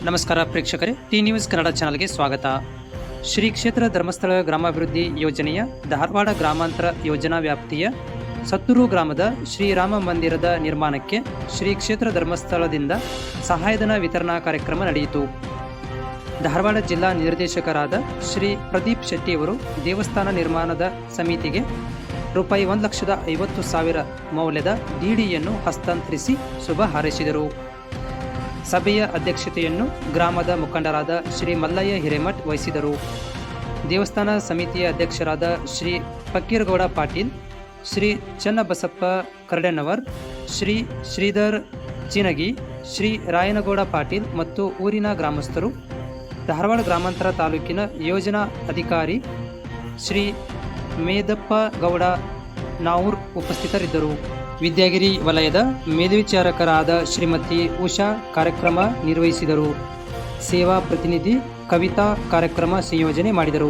ನಮಸ್ಕಾರ ಪ್ರೇಕ್ಷಕರೇ, T news Kannada ಚಾನಲ್ಗೆ ಸ್ವಾಗತ. ಶ್ರೀ ಕ್ಷೇತ್ರ ಧರ್ಮಸ್ಥಳ ಗ್ರಾಮಾಭಿವೃದ್ಧಿ ಯೋಜನೆಯ ಧಾರವಾಡ ಗ್ರಾಮಾಂತರ ಯೋಜನಾ ವ್ಯಾಪ್ತಿಯ ಸತ್ತೂರು ಗ್ರಾಮದ ಶ್ರೀರಾಮ ಮಂದಿರದ ನಿರ್ಮಾಣಕ್ಕೆ ಶ್ರೀ ಕ್ಷೇತ್ರ ಧರ್ಮಸ್ಥಳದಿಂದ ಸಹಾಯಧನ ವಿತರಣಾ ಕಾರ್ಯಕ್ರಮ ನಡೆಯಿತು. ಧಾರವಾಡ ಜಿಲ್ಲಾ ನಿರ್ದೇಶಕರಾದ ಶ್ರೀ ಪ್ರದೀಪ್ ಶೆಟ್ಟಿಯವರು ದೇವಸ್ಥಾನ ನಿರ್ಮಾಣದ ಸಮಿತಿಗೆ ರೂಪಾಯಿ 1,50,000 ಮೌಲ್ಯದ ಡಿಡಿಯನ್ನು ಹಸ್ತಾಂತರಿಸಿ ಶುಭ ಹಾರೈಸಿದರು. ಸಭೆಯ ಅಧ್ಯಕ್ಷತೆಯನ್ನು ಗ್ರಾಮದ ಮುಖಂಡರಾದ ಶ್ರೀ ಮಲ್ಲಯ್ಯ ಹಿರೇಮಠ್ ವಹಿಸಿದರು. ದೇವಸ್ಥಾನ ಸಮಿತಿಯ ಅಧ್ಯಕ್ಷರಾದ ಶ್ರೀ ಫಕ್ಕೀರಗೌಡ ಪಾಟೀಲ್, ಶ್ರೀ ಚನ್ನಬಸಪ್ಪ ಕರಡೆನವರ್, ಶ್ರೀ ಶ್ರೀಧರ್ ಚಿನಗಿ, ಶ್ರೀ ರಾಯನಗೌಡ ಪಾಟೀಲ್ ಮತ್ತು ಊರಿನ ಗ್ರಾಮಸ್ಥರು, ಧಾರವಾಡ ಗ್ರಾಮಾಂತರ ತಾಲೂಕಿನ ಯೋಜನಾ ಅಧಿಕಾರಿ ಶ್ರೀ ಮೇದಪ್ಪ ಗೌಡ ನಾವೂರ್ ಉಪಸ್ಥಿತರಿದ್ದರು. ವಿದ್ಯಾಗಿರಿ ವಲಯದ ಮೇಲ್ವಿಚಾರಕರಾದ ಶ್ರೀಮತಿ ಉಷಾ ಕಾರ್ಯಕ್ರಮ ನಿರ್ವಹಿಸಿದರು. ಸೇವಾ ಪ್ರತಿನಿಧಿ ಕವಿತಾ ಕಾರ್ಯಕ್ರಮ ಸಂಯೋಜನೆ ಮಾಡಿದರು.